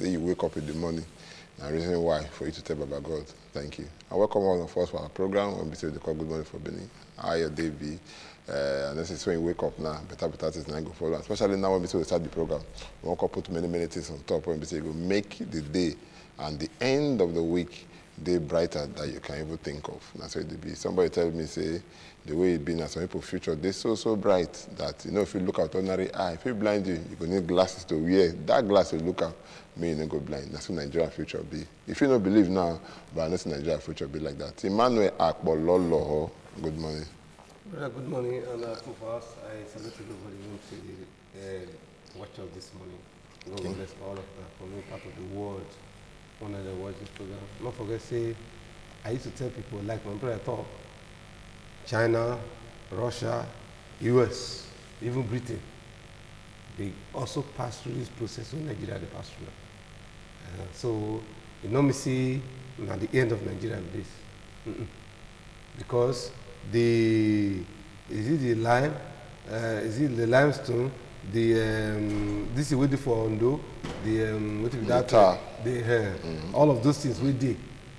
day you wake up in the morning, and reason why for you to tell Baba God, thank you. I welcome all of us for our program. When we say they call Good Morning for Benin. How your day be? And this is when you wake up now, better things now go follow. Especially now when we say we start the program. We won't put many things on top when we say go make the day and the end of the week day brighter that you can even think of. That's what it be. Somebody tell me, say, the way it be now, some people future, they're so bright that, you know, if you look at ordinary eye, if it blind you, you go need glasses to wear. That glass you look at, me, you don't go blind. That's what Nigeria future be. If you don't believe now, but I know Nigeria future be like that. Emmanuel Akbololo, good morning. Good morning, and for us, I salute everybody who see the watch of this morning. God bless all of us for being part of the world. One of the watch this program. Don't forget, say, I used to tell people, like my brother talk, China, Russia, US, even Britain, they also pass through this process when Nigeria they pass through. So, you know me see at the end of Nigeria with this. Because is it the lime, is it the limestone, this is waiting for Ondo, what is that? All of those things we did.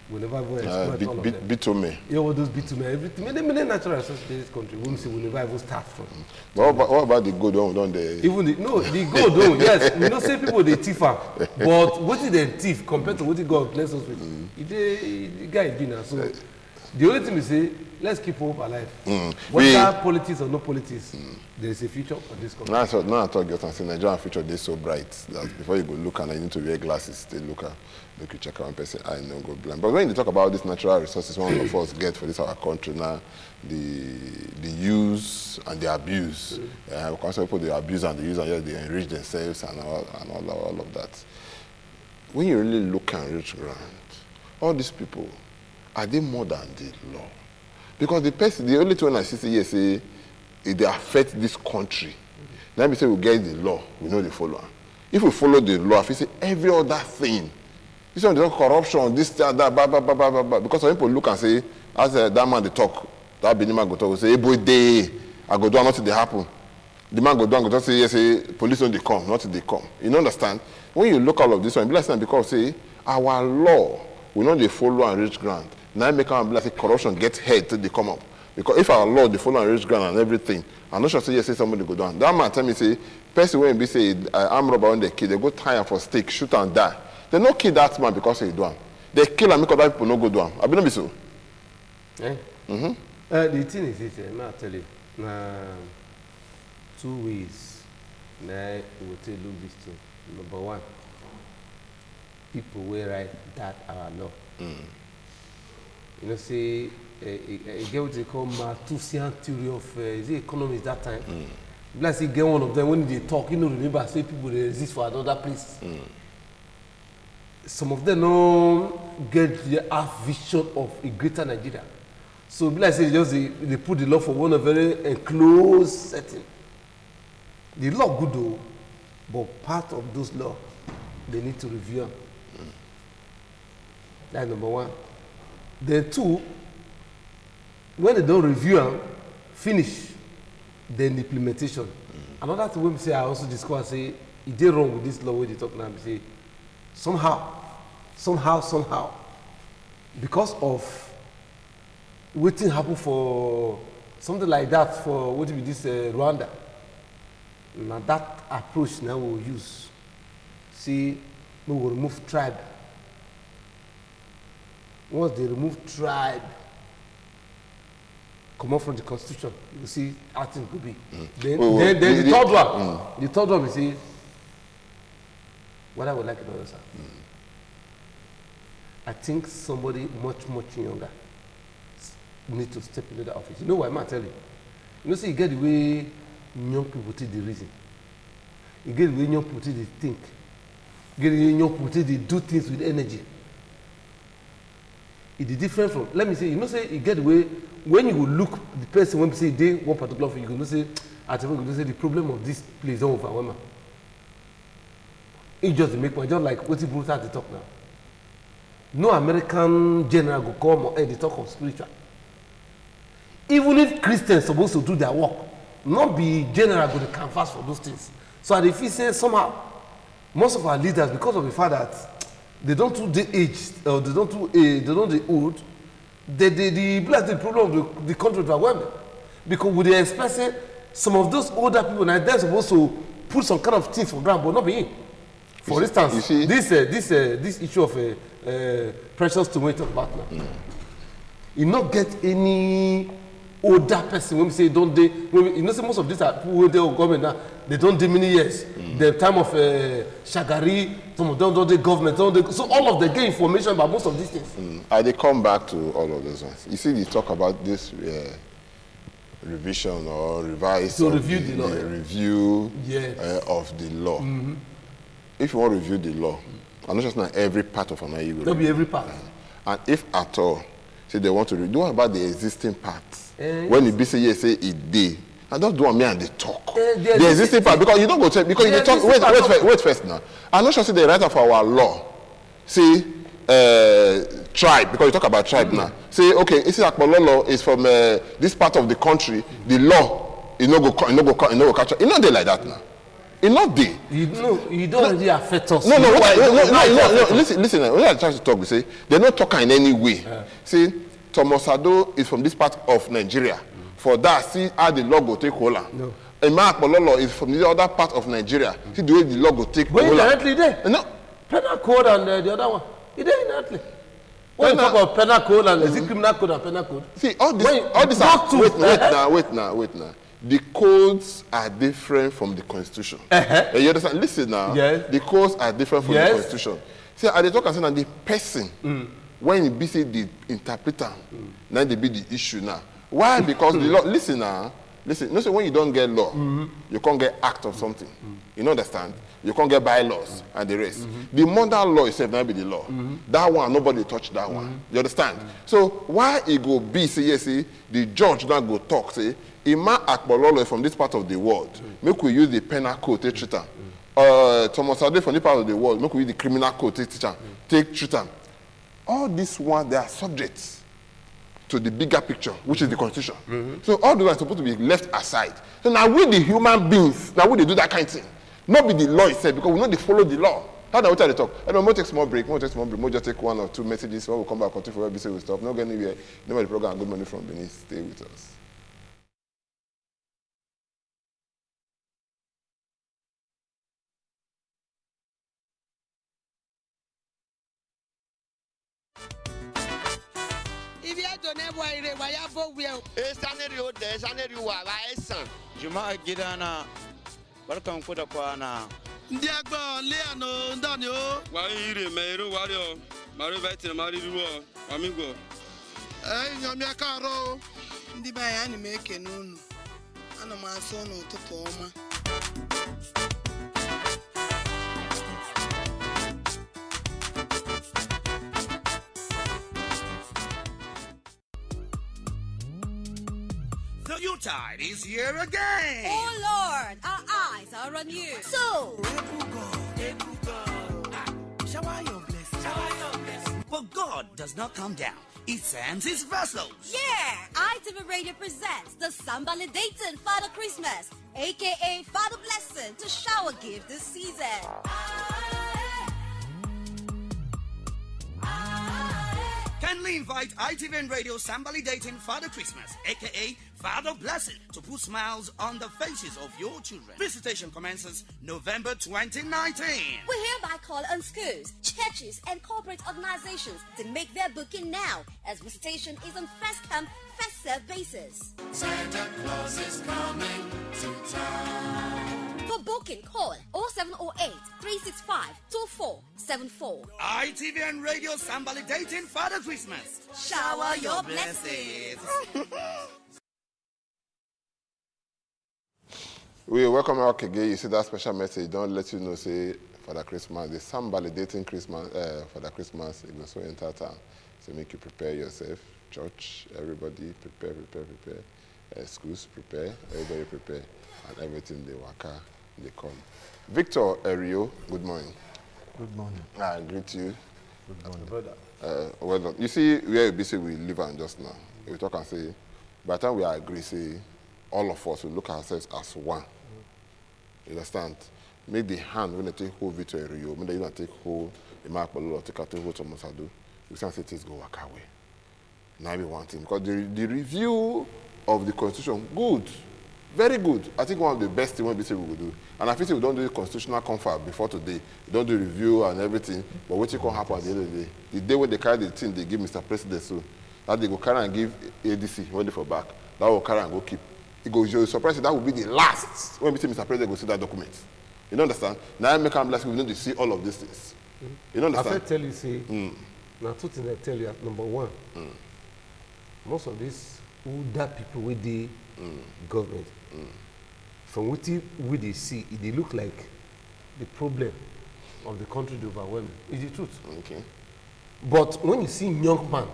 We never ever exploit all of them. Bitumen. Yeah, all those bitumen, everything. Many natural resources in this country. We never ever start from. What about the gold one? Don't they? Even the gold don't. Yes, we don't say people they thief, but what is the thief compared to what God bless us with? The guy is now. So the only thing we say, let's keep hope alive. Whether politics or no politics, there is a future for this country. Now I thought you say Nigerian future is so bright that before you go look and you need to wear glasses, they look you check out one person, I no go blind. But when you talk about these natural resources, one of us get for this our country now, the use and the abuse. Because some people they abuse and they use and they enrich themselves and all of that. When you really look and reach ground, all these people, are they more than the law? Because the only thing I see here say, if they affect this country, let me say we get the law, we know they follow. If we follow the law, if we say every other thing, this one is corruption, this, that, blah, blah, blah, blah, blah. Because some people look and say, as that man they talk, that Benin man go talk, we say, hey boy, I go do nothing they happen. The man go down, go just say, yes, say, police don't they come, nothing they come. You know, understand? When you look all of this one, be like because say, our law, we know they follow and reach ground. Now make our like corruption get head till they come up. Because if our law they follow and reach ground and everything, I'm not sure say yes, say somebody go down. That man tell me say, person when be say arm robber when they kill, they go tie him for stick, shoot and die. They no kill that man because he do am. They kill him because other people no go do am. I be no be so. The thing is this, I tell you, 2 ways. Now we will tell you this thing. Number one, people will write that our law. You know, say, get what they call Malthusian theory of the economy that time. Let's say, get one of them when they talk, you know, remember, say people they resist for another place. Some of them don't get the half vision of a greater Nigeria. So, let's say, they put the law for one a very enclosed setting. The law good though, but part of those law, they need to review them. That's number one. Then two, when they don't review them, finish, then the implementation. Another thing we say, I also discuss, say, if they wrong with this law where they talk now, we say, somehow, because of waiting happen for something like that for what will be this Rwanda. Now that approach now we'll use. See, we will remove tribe. Once they remove tribe, come out from the constitution, you see how things could be. Then the third one, the third one we say, what I would like to know, sir. I think somebody much younger need to step into the office. You know why, man, I tell you. You know, see, you get the way young people take the reason. You get the way young people take the think. You get the way young people take the do things with energy. It is different from, let me say, you know, say, you get the way, when you look, the person, when you say they one particular thing, you can say, I think you can say the problem of this place don't overwhelm. It just make my job like what people start to talk now. No American general go come or they talk of spiritual. Even if Christians supposed to do their work, not be general go to canvas for those things. So if he says somehow, most of our leaders, because of the fact that they don't do the age, or they don't the old, the problem of the country overwhelming. Because with the expressing some of those older people, now they're supposed to put some kind of things for ground, but not be. For instance, this issue of precious to talk about now. You not get any older person when we say don't they? You know, say most of these are people who they government now. They don't do many years. The time of Shagari, some of them don't do government. So all of them get information about most of these things. They come back to all of those ones. You see, they talk about this revision or revise to review the law. Review of the law. If you want to review the law, I'm not just not every part of an IU. There'll be every part. And if at all, say they want to do what about the existing parts? When you say yes, say it did. And don't do on me and they talk. The existing part, because you don't go check, because you talk. Wait first now. I'm not sure say the right of our law. See, tribe, because you talk about tribe now. Say, okay, it's like law is from this part of the country. The law, you no go catch. It's not there like that now. It's not there. You don't really affect us. No. Listen. When I try to talk, we say they're not talking in any way. See, Thomas Ado is from this part of Nigeria. For that, see how the law go take hold. No. Mark Pololo is from the other part of Nigeria. See the way the law go take hold. But inherently there. No. Penal code and the other one. It's there inherently. When you talk about penal code and is it criminal code and penal code? See, all these are wait now. The codes are different from the constitution. You understand? Listen now. Yes. The codes are different from the constitution. See, I talk and the person when you be say the interpreter, now they be the issue now. Why? Because the law. Listen now. Listen. No, so when you don't get law, you can't get act of something. You understand? You can't get bylaws and the rest. The modern law itself now be the law. That one, nobody touch that one. You understand? So why it go be say yes, say the judge now go talk say Ima Akbololo from this part of the world. Make we use the penal code to treat them. Thomas Ade from this part of the world. Make we use the criminal code to treat them. All these ones, they are subjects to the bigger picture, which is the constitution. So all those are supposed to be left aside. So now we the human beings, now we they do that kind of thing. Not be the law itself, because we know they follow the law. How do we try to talk? I don't know, we'll take small break. We'll just take 1 or 2 messages. When we come back, continue for where we stop. Not going anywhere. Nobody the program, Good Morning from Benin. Stay with us. Juma gidana barkan ku da kwana. Ndiagba Leano Ndanyo. Waire Meiro Wario. Mario Betin Mari Ruo. Amigo. Nyamia karo. Ndị be anyị ana m ekene unu. Ana m asị unu ụtụtụ ọma. The Yuletide is here again. Oh Lord, our eyes are on you. So, shower your blessings. But God does not come down. He sends his vessels. yeah, ITV Radio presents the Somebody Dating Father Christmas, aka Father Blessing, to shower gift this season. Kindly invite ITV and Radio Somebody Dating Father Christmas, aka Father Blessing, to put smiles on the faces of your children. Visitation commences November 2019. We hereby call on schools, churches, and corporate organizations to make their booking now, as visitation is on first come, first served basis. Santa Claus is coming to town. For booking, call 0708 365 2474. ITV and Radio Somebody Dating Father Christmas. Shower your blessings. We welcome you back again. You see that special message. Don't let you know, say, for the Christmas, the somebody dating Christmas, for the Christmas, it will so enter town. So make you prepare yourself. Church, everybody, prepare. Schools, prepare. Everybody prepare. And everything, they waka, they come. Victor Erio, good morning. Good morning. I greet you. Good morning, brother. Well done. You see, where we live on just now. We talk and say, by the time we agree, say, all of us will look at ourselves as one. You understand? make the hand when they take hold Victor Rio, when they don't take hold the Mark Polo, take hold Thomas Ado, we can say things go work away. Now we want him because the review of the constitution, good, very good. I think one of the best things we will do. And I think we don't do the constitutional confer before today. We don't do review and everything. But what can happen at the end of the day? The day when they carry the thing, they give Mr. President so that they go carry and give ADC ready for back. That will carry and go keep. It goes, you're surprised that will be the last when we see Mr. President go see that document. You understand? Now I make a blessing, we need to see all of these things. You understand? I tell you, see, now two things I tell you. Number one, most of these older people with the government, from what they see, they look like the problem of the country to overwhelm. Is the truth? Okay. But when you see young man,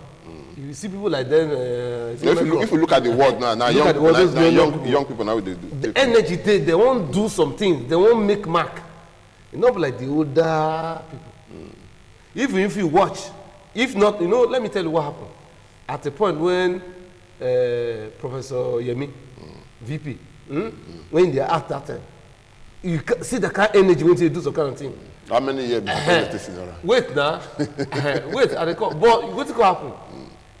you see people like them. If you look at the world now young people now they do. The energy they won't do some things. They won't make mark. Not like the older people. If you watch, if not, let me tell you what happened. At a point when Professor Yemi, VP, when they asked that time, you see the kind of energy when they do some kind of thing. How many years before wait now. Wait, at the call. But what's going to happen?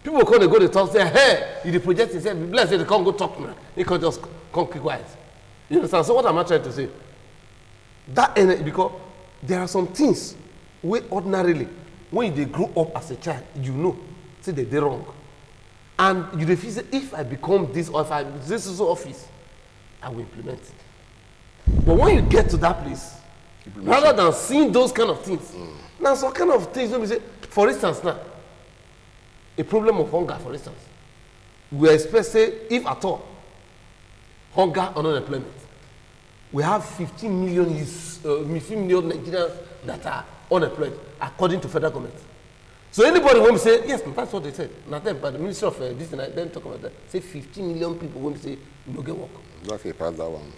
People come, they go to talk, say, hey, you the project, he said, bless you, they can't go talk now. They can just come keep quiet. You understand? So what am I trying to say? That energy, because there are some things where ordinarily, when they grow up as a child, say they did wrong. And you refuse, if I become this or if I this is office, I will implement it. But when you get to that place, rather than seeing those kind of things, now some kind of things, let me say, for instance now, a problem of hunger, for instance, we expect, say, if at all, hunger or unemployment, we have 15 million Nigerians that are unemployed, according to federal government. So anybody won't say, yes, that's what they said. Not them, but the Ministry of this and then talk about that. Say 15 million people won't say, no get work. Okay, pass that one.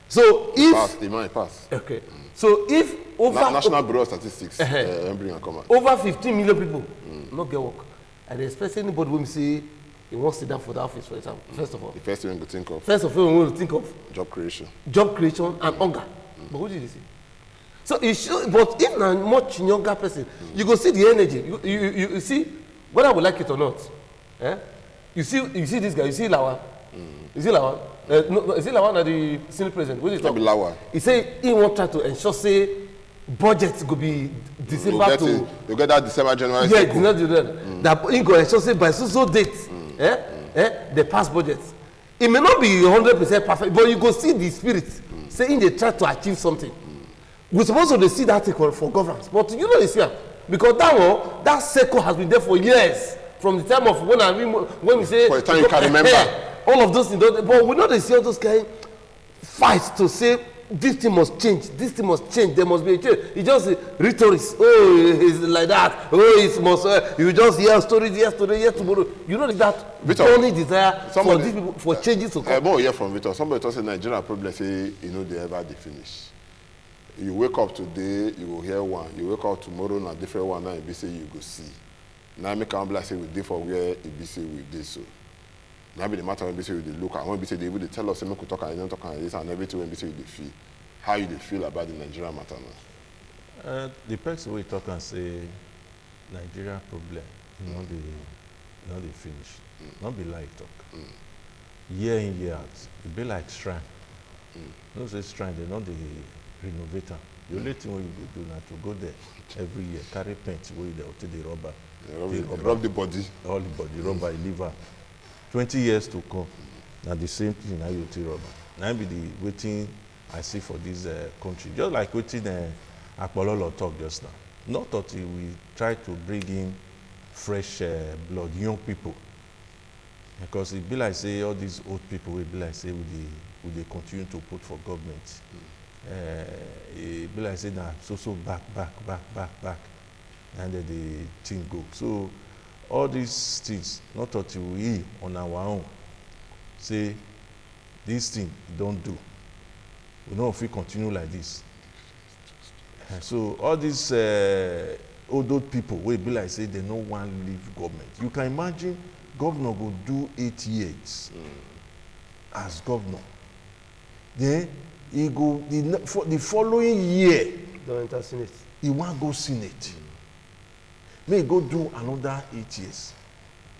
So if the money pass. Okay. So if over National Bureau of Statistics, over 15 million people not get work, and expect anybody will say he wants to sit down for the office, for example. First of all, the first thing we will think of. First of all, we will think of job creation. Job creation and hunger. But what did you say? So it should, but if a much younger person, you go see the energy. You see, whether I would like it or not. You see this guy. You see Lawan. You see Lawan. No, is it Lawan or the Senate president? What is that? Lawan. He say he want try to ensure say budget go be December to. You get that December, January. Yeah, that he go ensure say by so date, they pass budget. It may not be 100% perfect, but you go see the spirit saying they try to achieve something. We're supposed to see that for governance, but it's here because that circle has been there for years from the time of when we say. For the time you can remember. All of those things, but we know they see all those kind of fights to say this thing must change, there must be a change. It's just rhetoric. Oh, it's like that. Oh, it must. You just hear stories yesterday, tomorrow. You know that only desire for these people for changes to come. I won't hear from Victor. Somebody told say Nigeria problem say they ever they finish. You wake up today, you will hear one. You wake up tomorrow, na different one. Now it be say you go see. Now make am like say we dey for where it be say we dey so. Now be the matter when we say they look at when we say they will tell us we could talk and talk and this and everything when we say they feel. How you they feel about the Nigerian matter now? The person we talk and say Nigeria problem, not they finish. Not be like talk. Year in, year out. It be like shrine. No say shrine, they not the renovator. The only thing you go do now to go there every year, carry paint where they to the rubber. Rub the body. All the body, rubber, liver. 20 years to come. Now the same thing now you take rubber. Now be the waiting I see for this country. Just like waiting Akpololo talk just now. Not that we try to bring in fresh blood, young people. Because it be like say all these old people will be like say will they continue to put for government. It be like say now so back. And then the thing go. So all these things, not that we on our own say this thing don't do. We know if we continue like this. So all these old people will be like say they no want to leave government. You can imagine governor will do 8 years as governor. Then he go the following year. Don't enter Senate. He want go Senate. May go do another 8 years.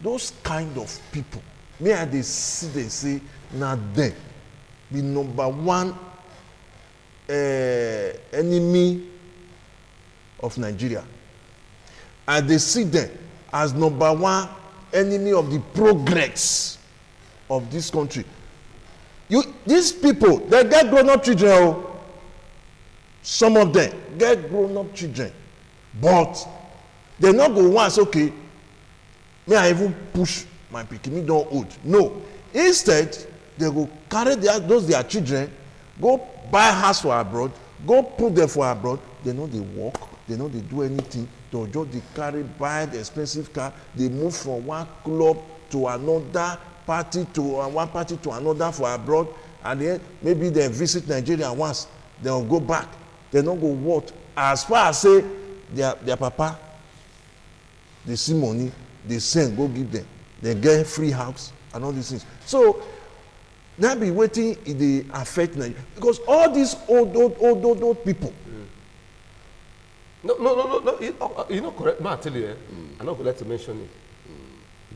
Those kind of people, may I they see they say now them the number one enemy of Nigeria. And they see them as number one enemy of the progress of this country. These people, they get grown-up children. Oh. Some of them get grown-up children. But they not go once, okay, may I even push my pikin, me don't old. No. Instead, they go carry their children, go buy house for abroad, go put them for abroad. They know they work, they know they do anything. They just they carry, buy the expensive car, they move from one club to another party to one party to another for abroad, and then maybe they visit Nigeria once, they will go back. They don't go what? As far as say their papa, they see money, they send, go give them. They get free house and all these things. So now be waiting in the affect Nigeria. Because all these old people. No. You know correct. Man, I tell you, I'm not going to mention it.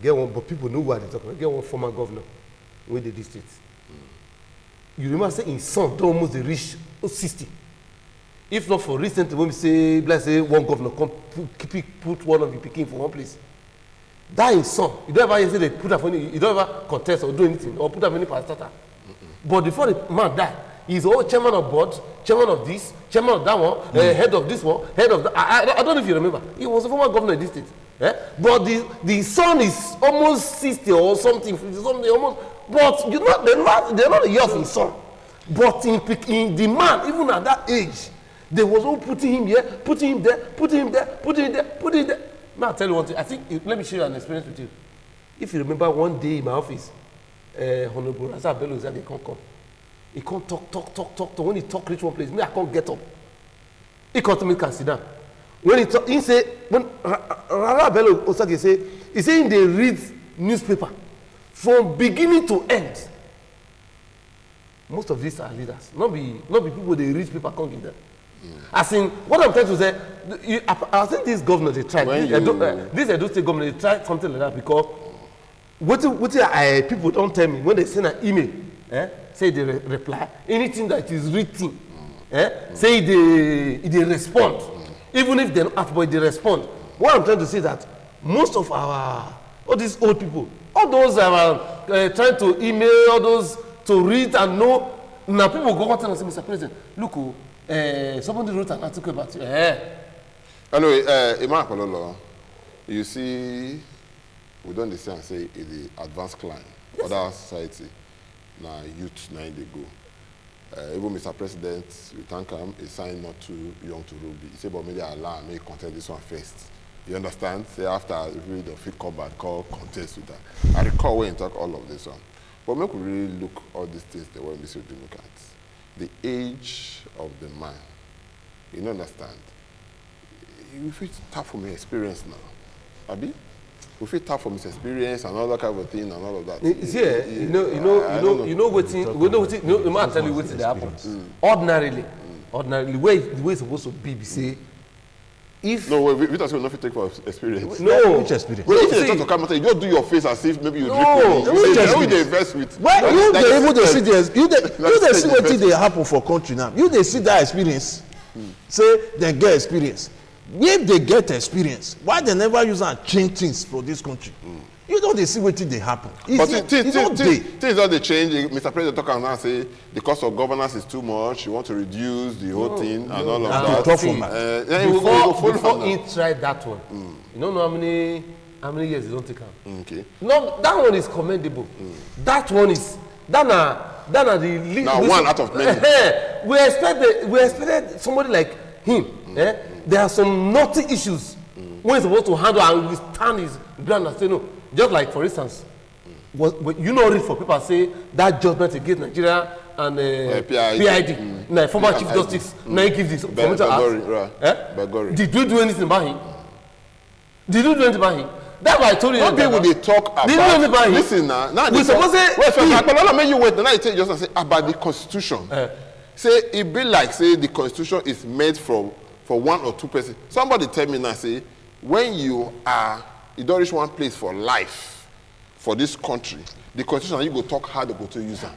Get one, but people know what they're talking about. Get one former governor with the district. You remember saying his son don't almost reach 60. If not for recently when we say, let's say one governor come put one of the picking for one place. That his son. You don't ever say they put up any, you don't ever contest or do anything or put up any pastor. But before the man died, he's all chairman of board, chairman of this, chairman of that one, head of this one, head of that. I don't know if you remember. He was a former governor in this state. But the son is almost 60 or something almost. But you know, they're not a year of his son. But in the man, even at that age, they was all putting him here, putting him there, putting him there, putting him there, putting him there. Now I'll tell you one thing. I think let me share an experience with you. If you remember one day in my office, Honorable Razak Bello said they can't come. He can't talk. When he talk, reach one place, me I can't get up. He come to me, can sit down. When he talk, he say when Razak Bello Osage say, he say they read newspaper from beginning to end. Most of these are leaders, not be people they read paper can't give them. As in, what I'm trying to say, I think these governors they try. These Edo State governors they try something like that because what people don't tell me when they send an email, say they reply anything that is written, say they respond, even if they don't ask, but they respond. What I'm trying to say is that most of all these old people, all those trying to email, all those to read and know. Now people go out and say, Mr. President, look, somebody wrote an article about you. Anyway, Imam Apololo, you see, we don't understand say it's the advanced client, yes. Other society, now youth, now they go. Even Mr. President, we thank him, he signed not too young to rule. He said, but maybe allow me contest this one first. You understand? Say after read the fit come back, call contest with that. I recall when you talk all of this one. But make we really look all these things the way we should look at. The age of the man. You don't understand? You feel tough from your experience now. Abi? We feel tough from his experience and all that kind of thing and all of that. You know what I tell you what they happen. Ordinarily, the way it's supposed to be, say, if no, we don't say nothing take for experience. No, which experience? Well, if you talk to camera, you just do your face as if maybe you drink with you they invest with. Well, you they able to see this. You they see what they happen for country now. You they see that experience. Say they get experience. If they get experience, why they never use and change things for this country? You know they see what they happen. But things don't they change. Mr. President talk and now say the cost of governance is too much. You want to reduce the whole thing and all of that. Before he tried that one, you don't know how many years it don't take him. Okay. No, that one is commendable. That one is that are the least. Now one out of many. We expected somebody like him. There are some naughty issues when he's supposed to handle and we stand his ground and say no. Just like, for instance, you know, read for people say that judgment against Nigeria and PID, former Chief Justice, now he gives this. Did you do anything about him? That's why I told you. What people they talk about? Listen now. We suppose say. Wait, you wait. Now I tell you just say about the Constitution. say it be like say the constitution is made for one or two persons. Somebody tell me now, say, when you don't reach one place for life for this country, the constitution, you go talk how they go to use it.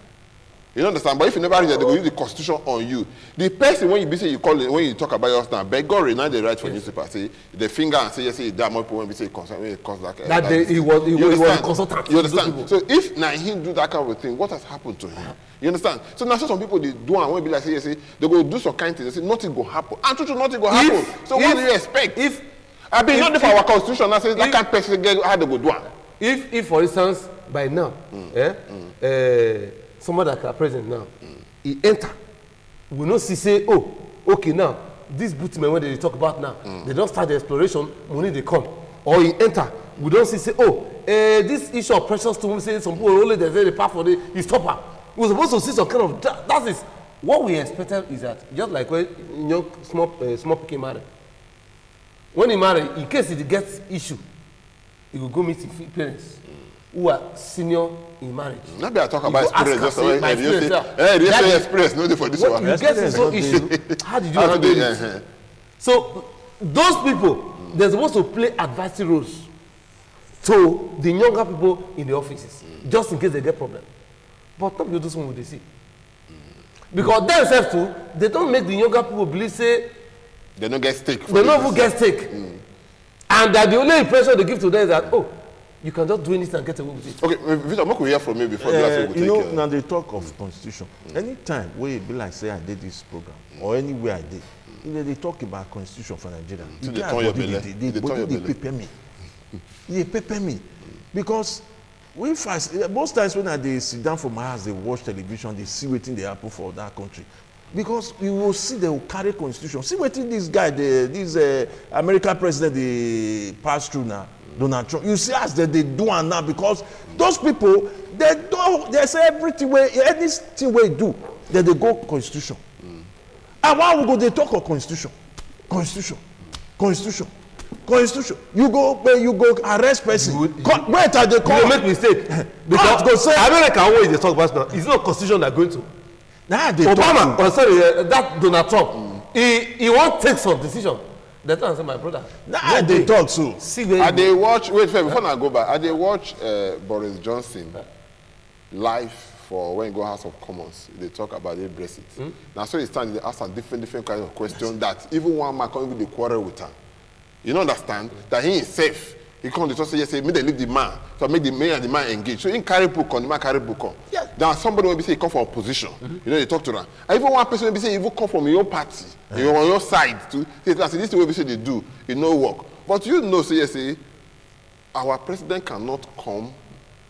You understand? But if you never read it, they go use the constitution on you. The person, when you be say you call it, when you talk about yours now, beggar, now they write for newspaper, say, the finger and say, yes, say, that more people when we say concern, when it comes like that day, he was a consultant. You understand? So if now he do that kind of thing, what has happened to him? You understand? So now some people, they do and when be like, say, yes, say, they go do some kind of thing, they say, nothing go happen. And true, nothing go happen. So what do you expect? I mean, not for our constitution, that says that kind of person get how they go do it. If for instance, by now, somebody that are present now, he enter, we not see say, oh, okay now, this bootmen when they talk about now, they don't start the exploration, money they come. Or he enter, we don't see say, oh, this issue of precious stones, say some people only they say the path for the stopper. We're supposed to see some kind of that is what we expected is that just like when young small people marry. When he marry, in case he gets issue, he will go meet his parents who are senior in marriage. Maybe I talk about experience. Just say experience, no for this one. You get some issue. How did you handle it? So those people, they're supposed to play advisory roles to the younger people in the offices, just in case they get problem. But not do this one with the see. Because themselves too, they don't make the younger people believe say they don't get stake. They don't even get stake. And that the only impression they give to them is that, oh, you can just do anything and get away with it. Okay, Victor, what could we hear from you before you know, now they talk of constitution. Anytime where it be like say I did this program or anywhere I did, you know, they talk about constitution for Nigeria. So they prepare me. They prepare me. Because most times when they sit down for my house, they watch television, they see what they happen for that country. Because you will see they will carry constitution. See what this guy, this American president, they pass through now. Donald Trump. You see as they do now because those people they say anything we do that they go constitution. And why we go they talk of constitution? You go arrest person. Wait till they come. You make mistake because go say America always they talk about now. It's not constitution they're going to. Nah, they Obama, that Donald Trump, he won't take some decision. That's answer my brother. Nah, they talk so. I they watch. Wait, before I go back, I they watch Boris Johnson live for when he go House of Commons. They talk about the Brexit. Now, so he stand, they ask some different kinds of questions that even one man can't even quarrel with him. You don't understand that he is safe. He come to say, yes, make they leave the man. So make the man and the man engage. So in carry book on, the man carry book on. Yeah. Now somebody will be say he come from opposition. You know, they talk to them. And even one person will be say he even come from your party, on your side too. Say, this is the way we say they do, it no work. But you know, say yes, say, our president cannot come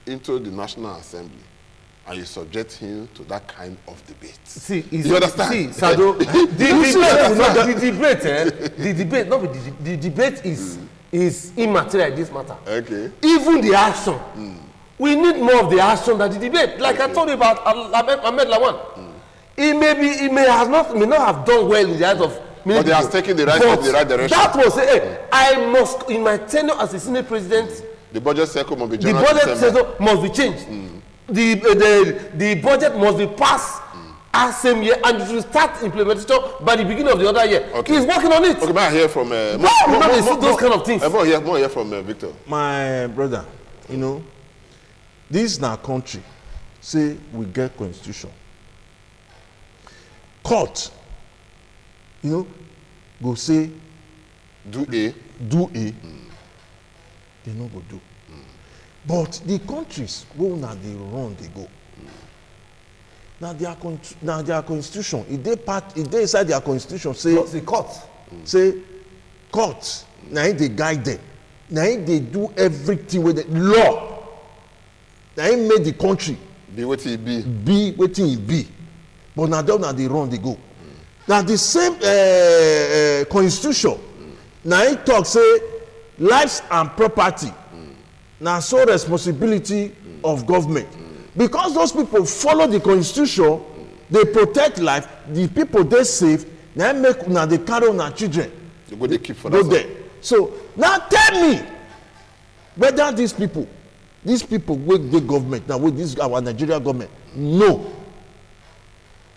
into the National Assembly and you subject him to that kind of debate. See, you understand? See, Sado, the debate is immaterial in this matter. Okay. Even the action. We need more of the action than the debate. Like I told you about Ahmed Lawan. He may not have done well in the eyes of many but they are taking the right direction. That was hey, I must in my tenure as a Senate president. The budget cycle must be changed. The budget cycle must be changed. The budget must be passed as same year and it will start implementation by the beginning of the other year. Okay. He's working on it. Okay, may I hear from those kind of things. More hear from Victor. My brother, you know, this is our country. Say we get constitution. Court, you know, go say do A. They no go do. But the countries where now they run, they go. Now their constitution, if they inside their constitution, say the court. Say court, now they guide them. Now they do everything with the law. Now made the country be what it be. Be what it be. But now they run, they go. Now the same constitution, now it talk say lives and property. Now so responsibility of government. Because those people follow the constitution, they protect life, the people they save, now they carry on our children. They keep for that. There. So now tell me whether these people with the government, now with this our Nigeria government, no.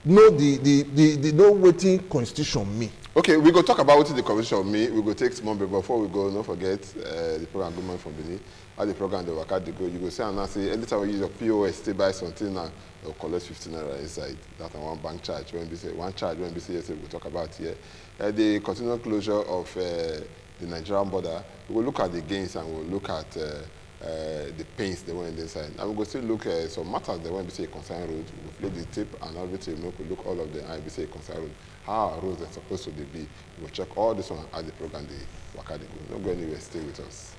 know the know wetin constitution mean. Okay, we go talk about what the constitution mean. We go take small break before we go. Don't forget the program Good Morning from Benin. How the program the waka dey go. You go say and now say anytime you use your POS to buy something now, they'll collect 15 naira inside. That one bank charge. When we say one charge, when we say yes, we will talk about here. The continual closure of the Nigerian border. We will look at the gains and we'll look at the pains they went inside. And we will still look at some matters they went to say concern road. We will play the tip and everything. We will look all of them and we say concern road. How our roads are supposed to be. We will check all this one as the program the waka dey go. Don't go anywhere. Stay with us.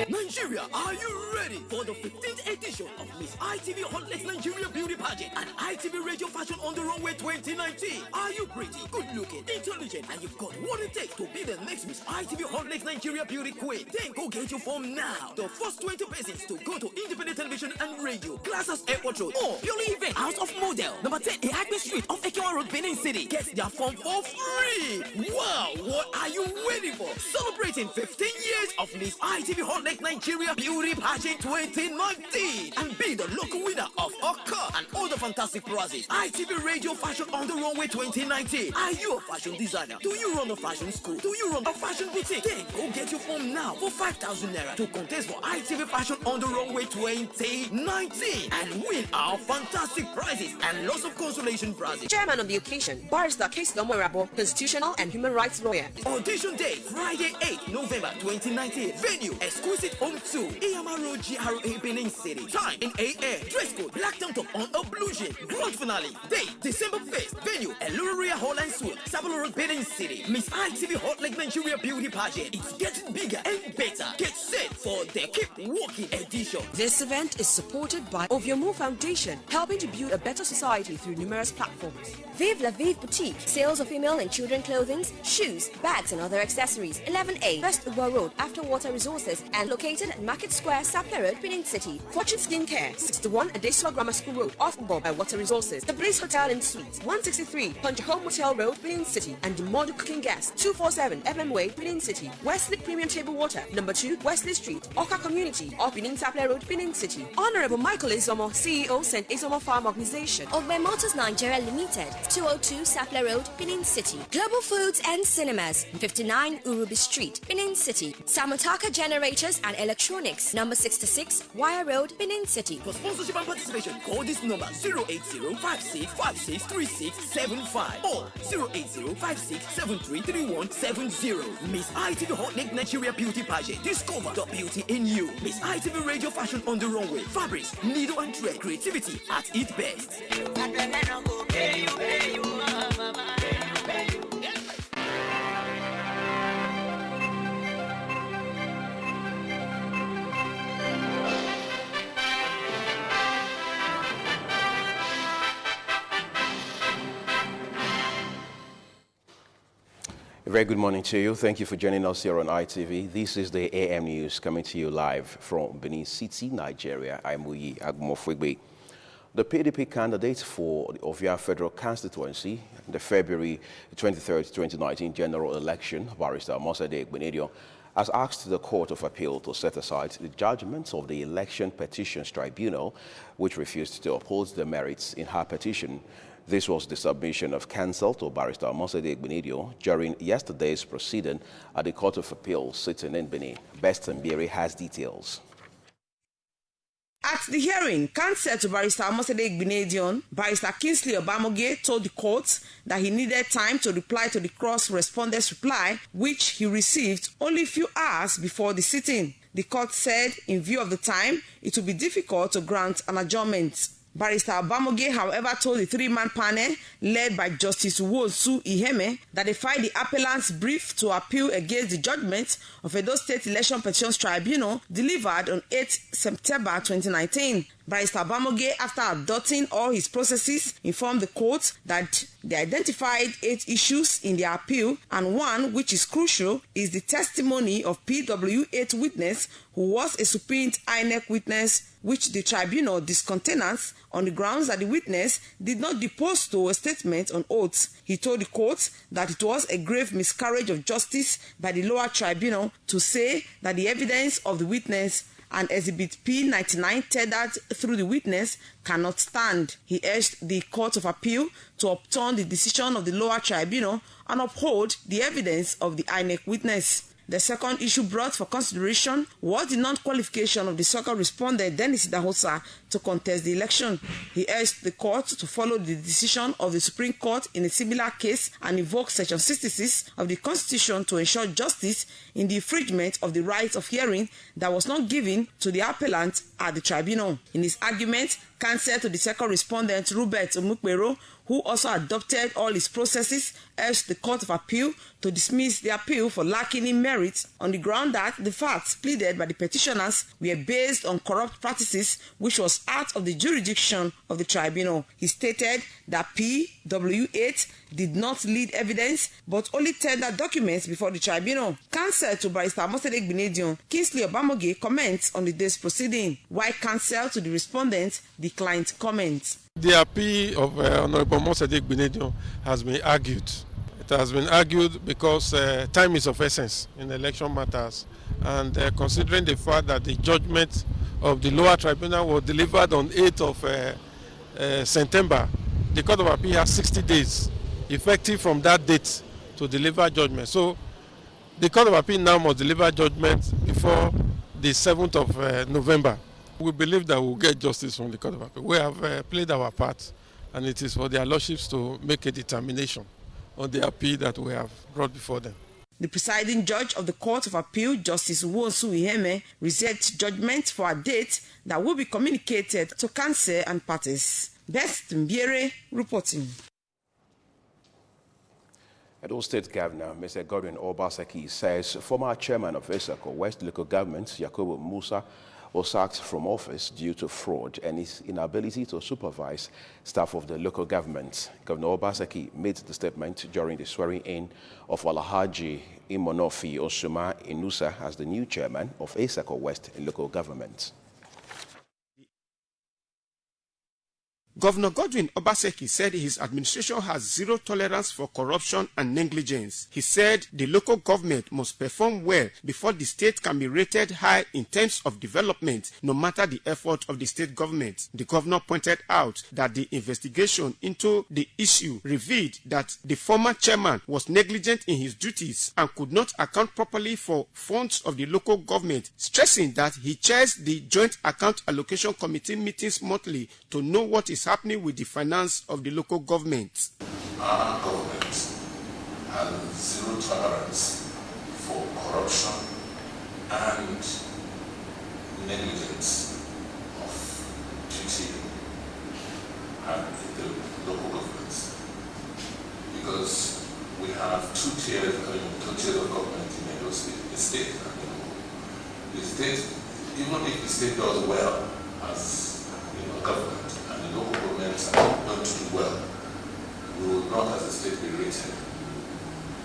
Nigeria, are you ready for the 15th edition of Miss ITV Hot Legs Nigeria Beauty Pageant and ITV Radio Fashion on the Runway 2019? Are you pretty, good looking, intelligent, and you've got what it takes to be the next Miss ITV Hot Legs Nigeria Beauty Queen? Then go get your form now. The first 20 persons to go to independent television and radio, Glasses Airport Road, or purely event House of Model, number 10 Iagbe Street off Ekewa Road, Benin City. Get their form for free. Wow, what are you waiting for? Celebrating 15 years of Miss ITV Hot Legs Nigeria Beauty Pageant 2019 and be the local winner of a car and all the fantastic prizes. ITV Radio Fashion on the Runway 2019. Are you a fashion designer? Do you run a fashion school? Do you run a fashion boutique? Then go get your form now for 5,000 naira to contest for ITV Fashion on the Runway 2019 and win our fantastic prizes and lots of consolation prizes. Chairman of the occasion, Barrister Case Rabo, constitutional and human rights lawyer. Audition day, Friday 8 November 2019. Venue, Exquisite Home 2, Iyama Road, GRA, Benin City. Time in AM. Dress code, black tank top on a blue jean. Grand finale, date, December 1st. Venue, Eluria Hall and Suite, Sabalo Road, Benin City. Miss ITV Hot Legs Nigeria Beauty Pageant. It's getting bigger and better. Get set for the Keep Walking edition. This event is supported by Oviomo Foundation, helping to build a better society through numerous platforms. Vive La Vive Boutique, sales of female and children clothing, shoes, bags and other accessories. 11A, First Uber Road, After Water Resources, and located at Market Square, Sapele Road, Benin City. Fortune Skincare, 61 Adesua Grammar School Road, off Uber by Water Resources. The Bliss Hotel and Suites, 163 Punch Home Hotel Road, Benin City. And the Model Cooking Gas, 247 FM Way, Benin City. Wesley Premium Table Water, number 2, Wesley Street, Oka Community, off Benin Sapele Road, Benin City. Honorable Michael Isomo, CEO, St. Isomo Farm Organization. Ogbe Motors Nigeria Limited, 202 Sapele Road, Benin City. Global Foods and Cinemas, 59 Urubi Street, Benin City. Samotaka Generators and Electronics, number 66 Wire Road, Benin City. For sponsorship and participation, call this number 080-5656-3675 or 080-5673-3170. Miss ITV Hot Legs Nigeria Beauty Pageant. Discover the beauty in you. Miss ITV Radio Fashion on the Runway. Fabrics, needle and thread, creativity at its best. A very good morning to you. Thank you for joining us here on ITV. This is the AM News coming to you live from Benin City, Nigeria. I'm Uyi Agumofwegbe. The PDP candidate for the Ovia Federal Constituency, the February 23, 2019 general election, Barrister Mosade Egbenedion, has asked the Court of Appeal to set aside the judgments of the Election Petitions Tribunal, which refused to uphold the merits in her petition. This was the submission of counsel to Barrister Mosade Egbenedion during yesterday's proceeding at the Court of Appeal sitting in Benin. Best Mbiri has details. At the hearing, counsel to Barrister Mosade Egbenedion, Barrister Kingsley Obamoge told the court that he needed time to reply to the cross-respondent's reply, which he received only a few hours before the sitting. The court said, in view of the time, it would be difficult to grant an adjournment. Barrister Obamoge, however, told the three-man panel led by Justice Wosu Iheme that they filed the appellant's brief to appeal against the judgment of Edo State Election Petitions Tribunal delivered on 8 September 2019. Barrister Obamoge, after adopting all his processes, informed the court that they identified 8 issues in their appeal, and one, which is crucial, is the testimony of PW8 witness who was a subpoenaed INEC witness, which the tribunal discontinued on the grounds that the witness did not depose to a statement on oath. He told the court that it was a grave miscarriage of justice by the lower tribunal to say that the evidence of the witness and Exhibit P99 tethered through the witness cannot stand. He urged the Court of Appeal to upturn the decision of the lower tribunal and uphold the evidence of the INEC witness. The second issue brought for consideration was the non-qualification of the soccer respondent Dennis Dahosa to contest the election. He urged the court to follow the decision of the Supreme Court in a similar case and invoke Section 66 of the Constitution to ensure justice in the infringement of the right of hearing that was not given to the appellant at the tribunal. In his argument, counsel to the second respondent, Robert Omukpero, who also adopted all his processes, urged the Court of Appeal to dismiss the appeal for lacking in merit on the ground that the facts pleaded by the petitioners were based on corrupt practices which was out of the jurisdiction of the tribunal. He stated that PW8 did not lead evidence but only tendered documents before the tribunal. Counsel to Barrister Mosede Gbinedion, Kingsley Obamoge, comments on the day's proceeding, while counsel to the respondent declined comments. The appeal of Honorable Mosede Gbinedion has been argued. It has been argued because time is of essence in election matters, and considering the fact that the judgment of the lower tribunal was delivered on 8th of September, the Court of Appeal has 60 days effective from that date to deliver judgment. So the Court of Appeal now must deliver judgment before the 7th of November. We believe that we'll get justice from the Court of Appeal. We have played our part, and it is for their lordships to make a determination on the appeal that we have brought before them. The presiding judge of the Court of Appeal, Justice Wonsu Iheme, reserved judgment for a date that will be communicated to counsel and parties. Best Mbiere reporting. Edo State Governor Mr. Godwin Obaseki says former chairman of Esako West Local Government, Yakubu Musa, was sacked from office due to fraud and his inability to supervise staff of the local government. Governor Obaseki made the statement during the swearing-in of Alhaji Imonofi Osuma Inusa as the new chairman of Esako West Local Government. Governor Godwin Obaseki said his administration has zero tolerance for corruption and negligence. He said the local government must perform well before the state can be rated high in terms of development, no matter the effort of the state government. The governor pointed out that the investigation into the issue revealed that the former chairman was negligent in his duties and could not account properly for funds of the local government, stressing that he chairs the Joint Account Allocation Committee meetings monthly to know what is happening with the finance of the local government. Our government has zero tolerance for corruption and negligence of duty and the local governments, because we have two tiers of government in Edo State, the state and the local. The state, even if the state does well as government, and the local governments are going to do well, we will not as a state be rated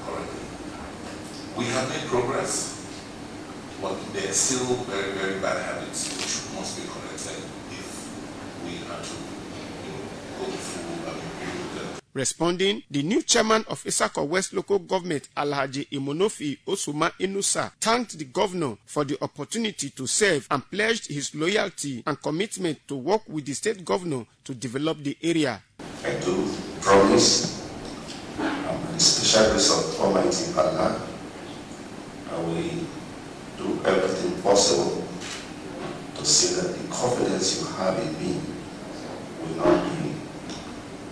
correctly. We have made progress, but there are still very, very bad habits which must be corrected if we are to go through and improve them. Responding, the new chairman of Esako West Local Government, Alhaji Imonofi Osuma Inusa, thanked the governor for the opportunity to serve and pledged his loyalty and commitment to work with the state governor to develop the area. I do promise, by the special grace of Almighty Allah, I will do everything possible to see that the confidence you have in me will not be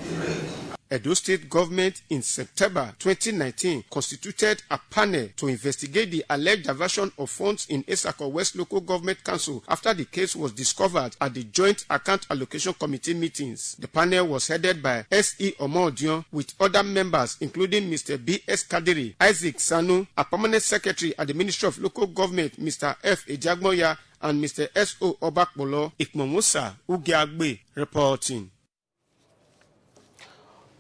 derailed. Edo State government in September 2019 constituted a panel to investigate the alleged diversion of funds in Esako West Local Government Council after the case was discovered at the Joint Account Allocation Committee meetings. The panel was headed by S.E. Omodion with other members including Mr. B.S. Kadiri, Isaac Sanu, a permanent secretary at the Ministry of Local Government, Mr. F. Ejagmoya, and Mr. S.O. Obakbolo. Ikmomusa Ugiagbe reporting.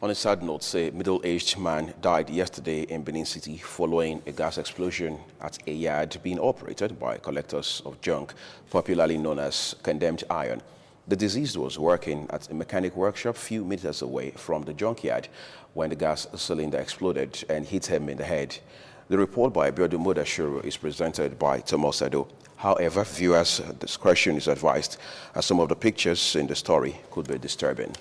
On a sad note, a middle-aged man died yesterday in Benin City following a gas explosion at a yard being operated by collectors of junk, popularly known as condemned iron. The deceased was working at a mechanic workshop a few meters away from the junkyard when the gas cylinder exploded and hit him in the head. The report by Biodun Modashuru is presented by Tomosedo. However, viewers' discretion is advised, as some of the pictures in the story could be disturbing.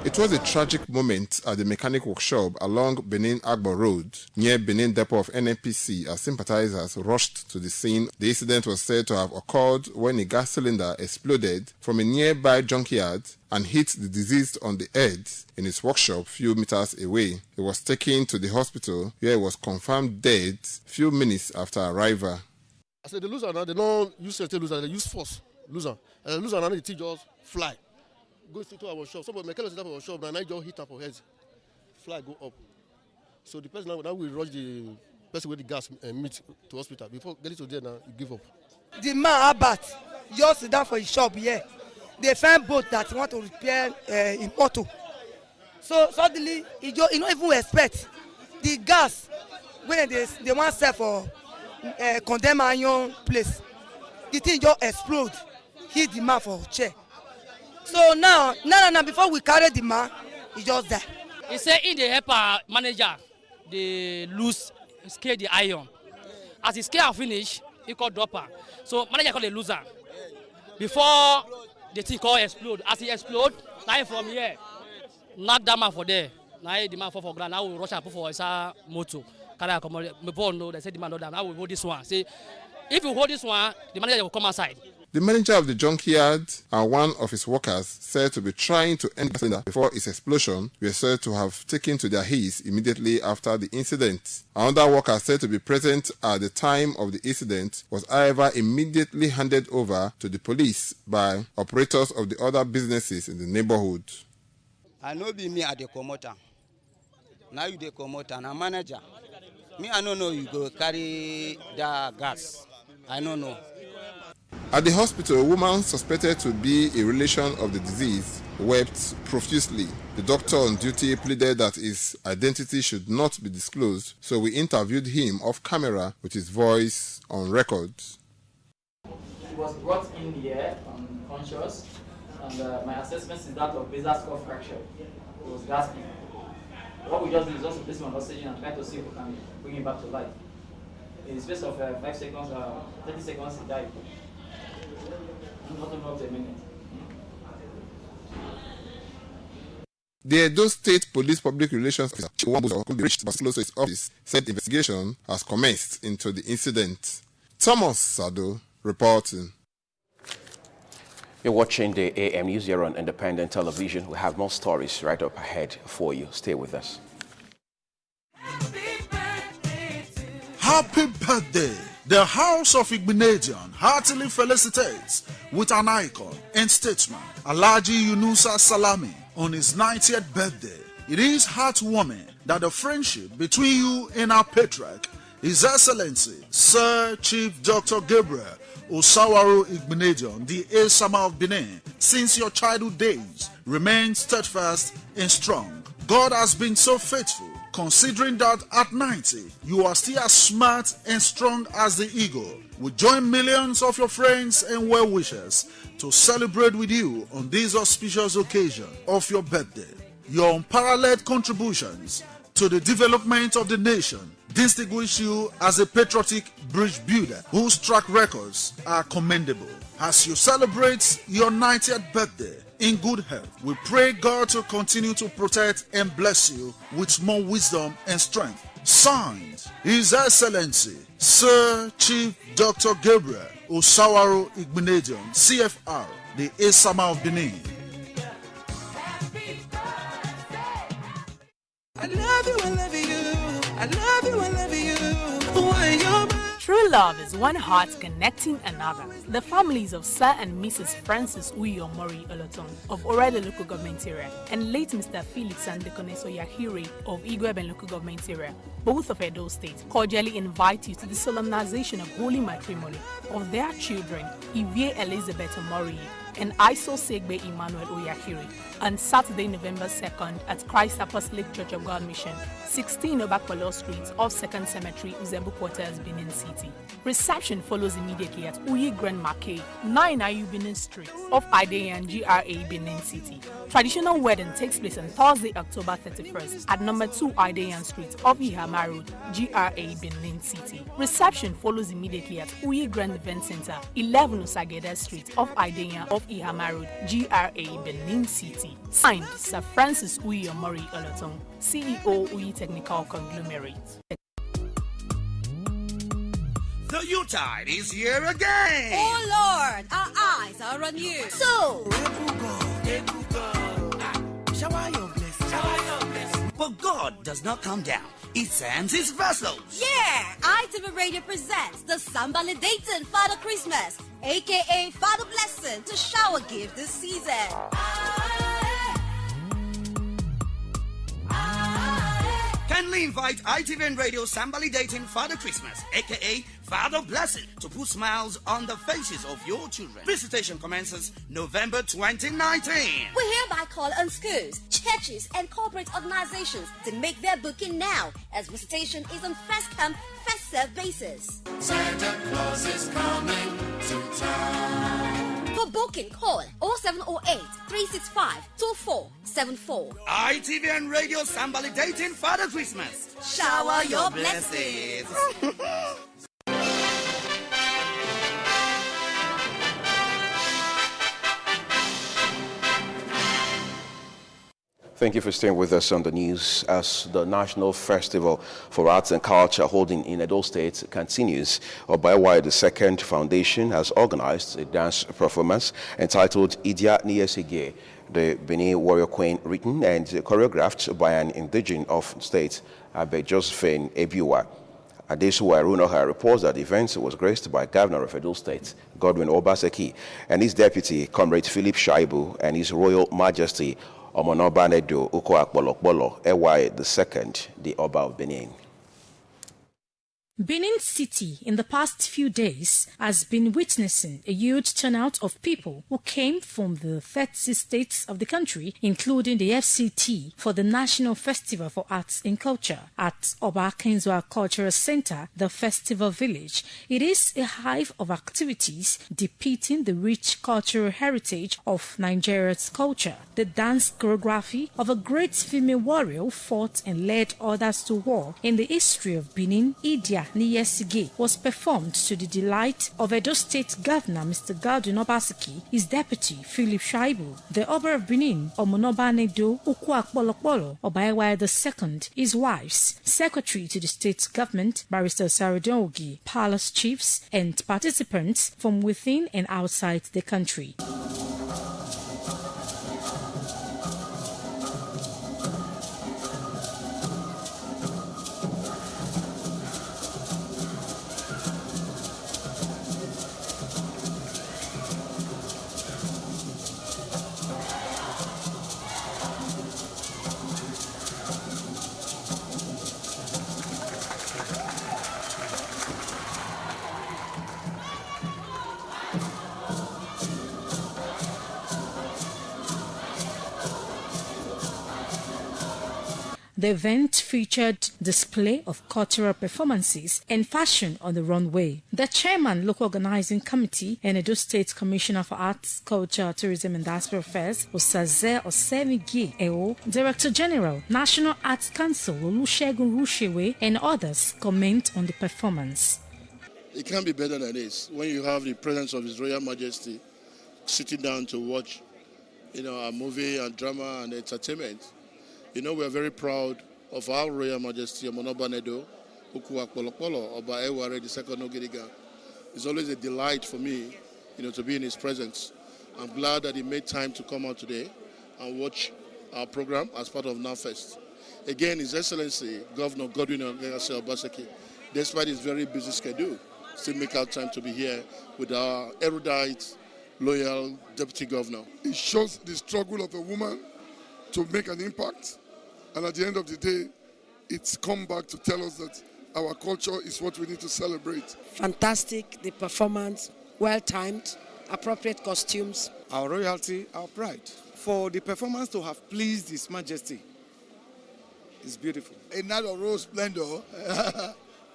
It was a tragic moment at the mechanic workshop along Benin Agbo Road, near Benin Depot of NNPC, as sympathizers rushed to the scene. The incident was said to have occurred when a gas cylinder exploded from a nearby junkyard and hit the deceased on the head in his workshop few meters away. He was taken to the hospital, where he was confirmed dead few minutes after arrival. I said the loser now, they don't use certain loser, they use force loser. And the loser now, the thing just fly. Go to our shop. Some of the mechanics in our shop, and I just hit her for head. Fly go up. So the person now will rush the person with the gas and meet to hospital. Before getting to there now, you give up. The man Abat just sit down for his shop here. They find boat that want to repair in auto. So suddenly he don't even expect the gas when they want sell for condemn iron place. The thing just explode. Hit the man for chair. So now, before we carry the man, he just died. He said in the help our manager, they scale the iron. As the scale finish, he called dropper. So manager called the loser. Before the thing called explode. As he explode, now from here, not that man for there. Now the man fall for ground. Now we rush and put for his motor. Before no, they said the man not down. Now we hold this one. Say, if you hold this one, the manager will come outside. The manager of the junkyard and one of his workers, said to be trying to end the cylinder before its explosion, were said to have taken to their heels immediately after the incident. Another worker, said to be present at the time of the incident, was however immediately handed over to the police by operators of the other businesses in the neighborhood. I know be me at the commoter. Now you the commoter, and a manager. Me, I don't know you go carry the gas. I don't know. At the hospital, a woman suspected to be a relation of the deceased wept profusely. The doctor on duty pleaded that his identity should not be disclosed, so we interviewed him off camera with his voice on record. She was brought in here unconscious, and my assessment is that of basal skull fracture. It was gasping. What we just do is just place him on oxygen and try to see if we can bring him back to life. In the space of 5 seconds, 30 seconds, he died. Not a minute. The Edo State Police Public Relations Officer, who reached close to his office, said investigation has commenced into the incident. Thomas Sado reporting. You're watching the AM News here on Independent Television. We have more stories right up ahead for you. Stay with us. Happy birthday! The House of Igbinedion heartily felicitates with an icon and statesman, Alhaji Yunusa Salami, on his 90th birthday. It is heartwarming that the friendship between you and our patriarch, His Excellency, Sir Chief Dr. Gabriel Osawaro Igbinedion, the Esama of Benin, since your childhood days, remains steadfast and strong. God has been so faithful, considering that at 90, you are still as smart and strong as the eagle. We join millions of your friends and well-wishers to celebrate with you on this auspicious occasion of your birthday. Your unparalleled contributions to the development of the nation distinguish you as a patriotic bridge builder whose track records are commendable. As you celebrate your 90th birthday in good health, we pray God to continue to protect and bless you with more wisdom and strength. Signed, His Excellency, Sir Chief Dr. Gabriel Osawaro Igbinedion, CFR, the Esama of Benin. I love you, I love you. I love you, I love you. Why you're True love is one heart connecting another. The families of Sir and Mrs. Francis Uyomori Oloton of Orede Local Government Area and late Mr. Felix Andekoneso Yahiri of Igweben Local Government Area, both of Edo State, cordially invite you to the solemnization of holy matrimony of their children, Ivie Elizabeth Omori and Iso Segbe Emmanuel Oyahiri, on Saturday, November 2nd at Christ Apostolic Church of God Mission, 16 Obakpolo Street off 2nd Cemetery, Uzembu Quarters, Benin City. Reception follows immediately at Uyi Grand Marquet, 9 Ayu Benin Street off Idean GRA, Benin City. Traditional wedding takes place on Thursday, October 31st at number 2 Idean Street off Ihama Road, GRA, Benin City. Reception follows immediately at Uyi Grand Event Center, 11 Usageda Street off Idean off Ihama Road, GRA, Benin City. Signed, Sir Francis Uyi Omori Oloton, CEO Uyi Technical Conglomerate. The Yuletide is here again. Oh Lord, our eyes are on you. So, Shower your blessings. But God does not come down. He sends his vessels. yeah, ITV Radio presents the Sambalidating Father Christmas, aka Father Blessing, to shower gift this season. Kindly invite ITV and Radio Sambalidating Father Christmas, aka Father Blessing, to put smiles on the faces of your children. Visitation commences November 2019. We hereby call on schools, churches, and corporate organizations to make their booking now, as visitation is on first come, first served basis. Santa Claus is coming to town. For booking, call 0708 365 2474. ITV and Radio Sambalidating Father Christmas. Shower your blessings. Thank you for staying with us on the news. As the National Festival for Arts and Culture holding in Edo State continues, Obaiwa II Foundation has organized a dance performance entitled Idia Niyesige, the Benin Warrior Queen, written and choreographed by an indigenous of state, Abe Josephine Ebiwa. Adesu Warunoha reports that the event was graced by Governor of Edo State, Godwin Obaseki, and his deputy, Comrade Philip Shaibu, and His Royal Majesty, Omonobanedo Ukoakbolokbolo, Ewaye II, the Oba of Benin. Benin City in the past few days has been witnessing a huge turnout of people who came from the 30 states of the country, including the FCT, for the National Festival for Arts and Culture at Oba Kenzwa Cultural Center, the Festival Village. It is a hive of activities depicting the rich cultural heritage of Nigeria's culture. The dance choreography of a great female warrior who fought and led others to war in the history of Benin, Idia Niyesige, was performed to the delight of Edo State Governor Mr. Godwin Obaseki, his deputy Philip Shaibu, the Oba of Benin, Omonobanedo Ukoakbolokbolo Obaiwa II, his wives, Secretary to the State Government Barrister Saradon Ogi, palace chiefs, and participants from within and outside the country. The event featured display of cultural performances and fashion on the runway. The chairman, local organizing committee, and Edo State Commissioner for Arts, Culture, Tourism and Diaspora Affairs, Osaze Osemigi Eo, Director General, National Arts Council, Olusegun Rushewe, and others comment on the performance. It can't be better than this when you have the presence of His Royal Majesty sitting down to watch, a movie and drama and entertainment. We are very proud of our Royal Majesty Omonobanedo Ukoakbolokbolo Oba Eware II Ogiriga. It's always a delight for me, to be in his presence. I'm glad that he made time to come out today and watch our program as part of NAFest. Again, His Excellency Governor Godwin Obaseki, despite his very busy schedule, still make out time to be here with our erudite, loyal Deputy Governor. It shows the struggle of a woman to make an impact. And at the end of the day, it's come back to tell us that our culture is what we need to celebrate. Fantastic, the performance, well timed, appropriate costumes. Our royalty, our pride. for the performance to have pleased His Majesty is beautiful. A night of rose splendor.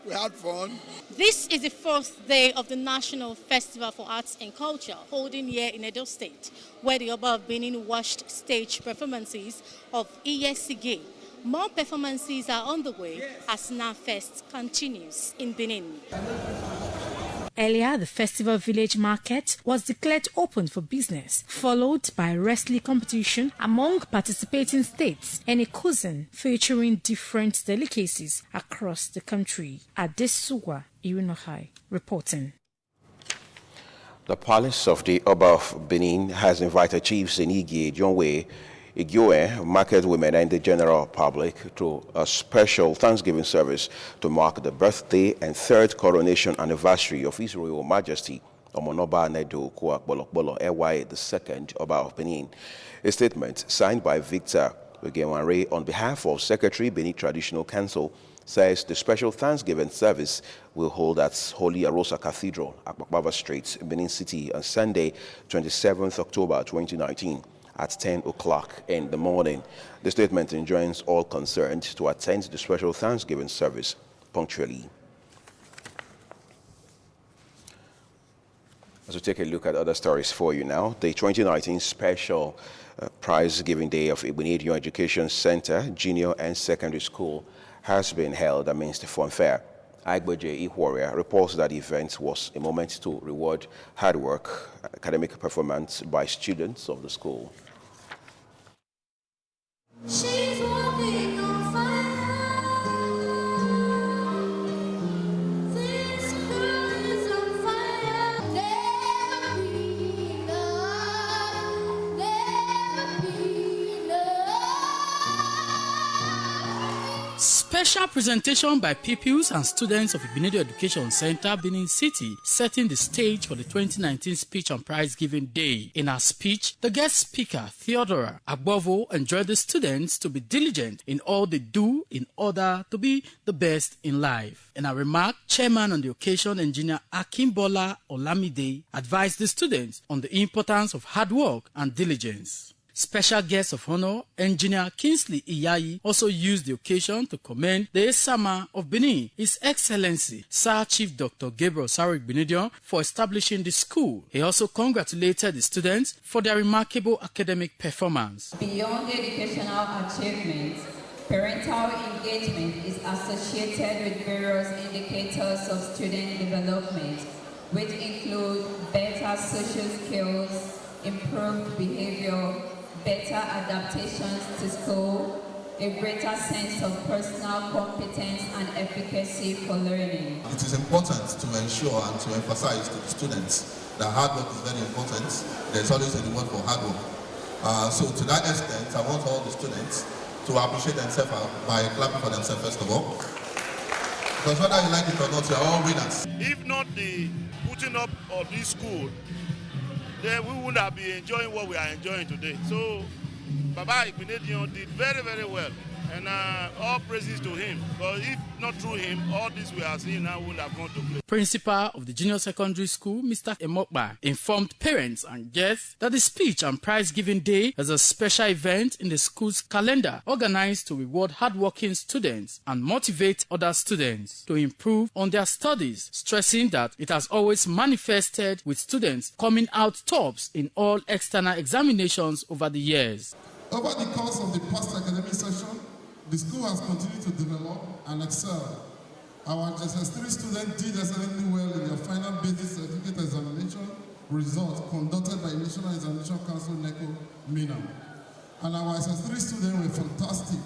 We had fun. This is the fourth day of the National Festival for Arts and Culture, holding here in Edo State, where the Oba of Benin watched stage performances of Iyesige. More performances are on the way as NAFest continues in Benin. Earlier, the festival village market was declared open for business, followed by a wrestling competition among participating states and a cuisine featuring different delicacies across the country. Adesuwa Irunohai reporting. The Palace of the Oba of Benin has invited Chiefs in Ige, Jonwe, Igwe, market women and the general public to a special Thanksgiving service to mark the birthday and third coronation anniversary of His Royal Majesty Omonoba Nedo Kuakbolokbolo Ewaye II Oba of Benin. A statement signed by Victor Ogenware on behalf of Secretary Benin Traditional Council says the special Thanksgiving service will hold at Holy Arosa Cathedral, Akbakbava Street, Benin City on Sunday, 27th October 2019. At 10 o'clock in the morning. The statement enjoins all concerned to attend the special Thanksgiving service punctually. As we take a look at other stories for you now, the 2019 special prize giving day of Ibunedion Education Center, Junior and Secondary School has been held amidst the fun fair. Aigboje Ihwaria reports that the event was a moment to reward hard work, academic performance by students of the school. She's walking on fire. This girl is on fire. Never be love. Never be love. Special presentation by pupils and students of Ibunedion Education Center, Benin City, setting the stage for the 2019 Speech and Prize Giving Day. In her speech, the guest speaker, Theodora Agbovo, enjoyed the students to be diligent in all they do in order to be the best in life. In a remark, Chairman on the occasion, Engineer Akimbola Olamide, advised the students on the importance of hard work and diligence. Special guest of honor, Engineer Kingsley Iyayi, also used the occasion to commend the Esama of Benin, His Excellency Sir Chief Dr. Gabriel Sarik Benedion, for establishing the school. He also congratulated the students for their remarkable academic performance. Beyond educational achievements, parental engagement is associated with various indicators of student development, which include better social skills, improved behavior, better adaptations to school, a greater sense of personal competence and efficacy for learning. It is important to ensure and to emphasize to the students that hard work is very important. There's always a reward for hard work. So to that extent, I want all the students to appreciate themselves by clapping for themselves first of all. Because whether you like it or not, you are all winners. If not the putting up of this school, then we would have been enjoying what we are enjoying today. So, Baba Ibunedion did very, very well. And all praises to him. Because if not through him, all this we are seeing now would have gone to play. Principal of the Junior Secondary School, Mr. Emokba, informed parents and guests that the Speech and Prize Giving Day is a special event in the school's calendar organized to reward hardworking students and motivate other students to improve on their studies, stressing that it has always manifested with students coming out tops in all external examinations over the years. Over the course of the past academic session, the school has continued to develop and excel. Our SS3 students did excellently well in their final basic certificate examination results conducted by National Examination Council NECO MENA. And our SS3 students were fantastic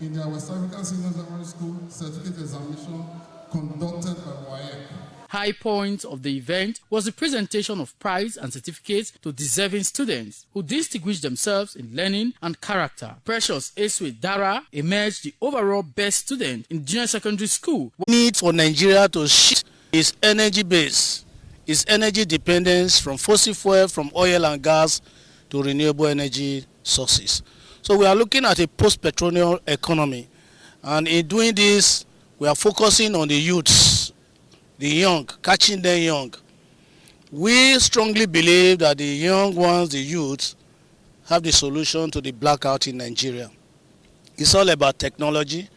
in their West African Senior Secondary School certificate examination conducted by WAEC. High point of the event was the presentation of prize and certificates to deserving students who distinguished themselves in learning and character. Precious Eswe Dara emerged the overall best student in junior secondary school. Need for Nigeria to shift its energy base, its energy dependence from fossil fuel, from oil and gas to renewable energy sources. So we are looking at a post-petroleum economy, and in doing this, we are focusing on the youths, the young, catching them young. We strongly believe that the young ones, the youths, have the solution to the blackout in Nigeria. It's all about technology.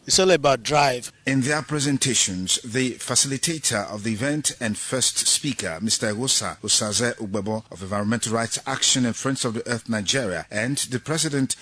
It's all about drive. In their presentations, the facilitator of the event and first speaker, Mr. Ewosa Osaze Ugbebo of Environmental Rights Action and Friends of the Earth Nigeria, and the president